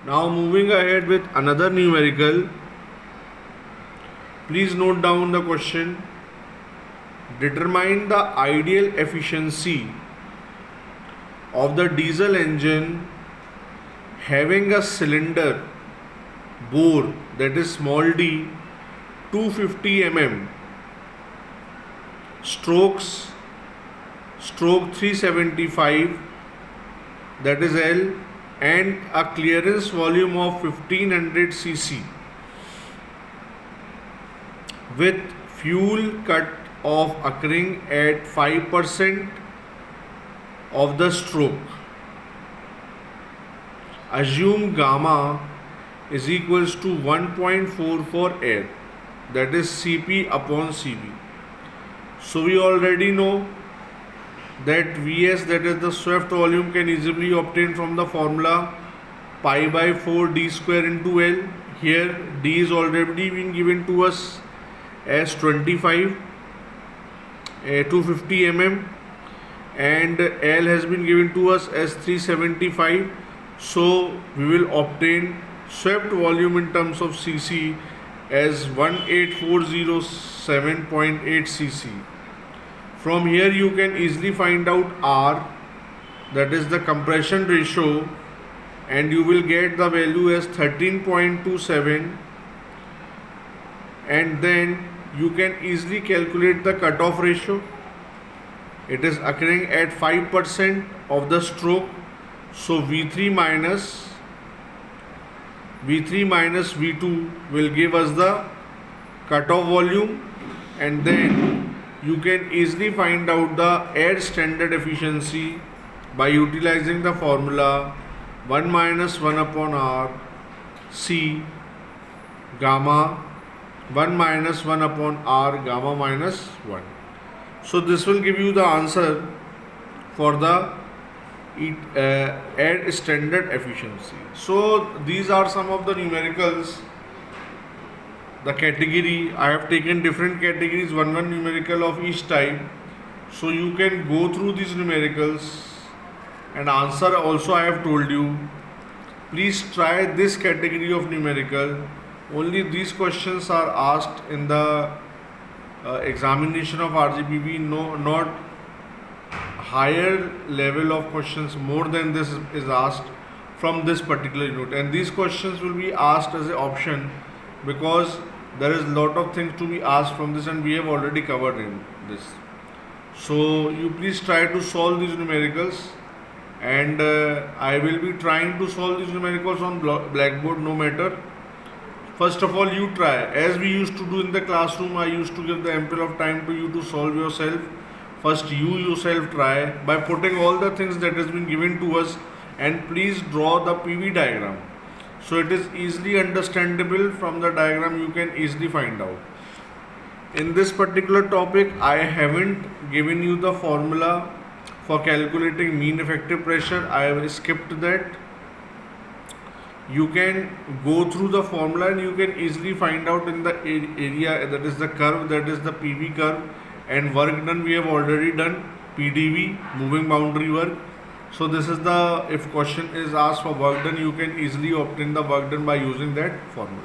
Now moving ahead with another numerical. Please note down the question. Determine the ideal efficiency of the diesel engine having a cylinder bore, that is small d, 250 mm, stroke 375, that is L, and a clearance volume of 1500 cc with fuel cut off occurring at 5% of the stroke. Assume gamma is equals to 1.44 air, that is Cp upon Cv. So we already know that Vs, that is the swept volume, can easily obtain from the formula pi by 4 d square into L. Here d is already been given to us as 25, 250 mm, and L has been given to us as 375. So we will obtain swept volume in terms of cc as 18407.8 cc. From here you can easily find out R, that is the compression ratio, and you will get the value as 13.27, and then you can easily calculate the cutoff ratio. It is occurring at 5% of the stroke. So V3 minus V2 will give us the cutoff volume, and then you can easily find out the air standard efficiency by utilizing the formula 1 minus 1 upon R C gamma 1 minus 1 upon R gamma minus 1. So this will give you the answer for the air standard efficiency. So these are some of the numericals. The category, I have taken different categories, one numerical of each type. So you can go through these numericals and answer also I have told you. Please try this category of numerical. Only these questions are asked in the examination of RGPV, not higher level of questions more than this is asked from this particular unit, and these questions will be asked as an option because there is a lot of things to be asked from this, and we have already covered in this. So you please try to solve these numericals, and I will be trying to solve these numericals on blackboard no matter. First of all, you try. As we used to do in the classroom, I used to give the ample of time to you to solve yourself. First you yourself try by putting all the things that has been given to us, and please draw the PV diagram. So it is easily understandable. From the diagram you can easily find out. In this particular topic, I haven't given you the formula for calculating mean effective pressure. I have skipped that. You can go through the formula and you can easily find out in the area, that is the curve, that is the PV curve, and work done we have already done, PDV, moving boundary work. So this is the, if question is asked for work done, you can easily obtain the work done by using that formula.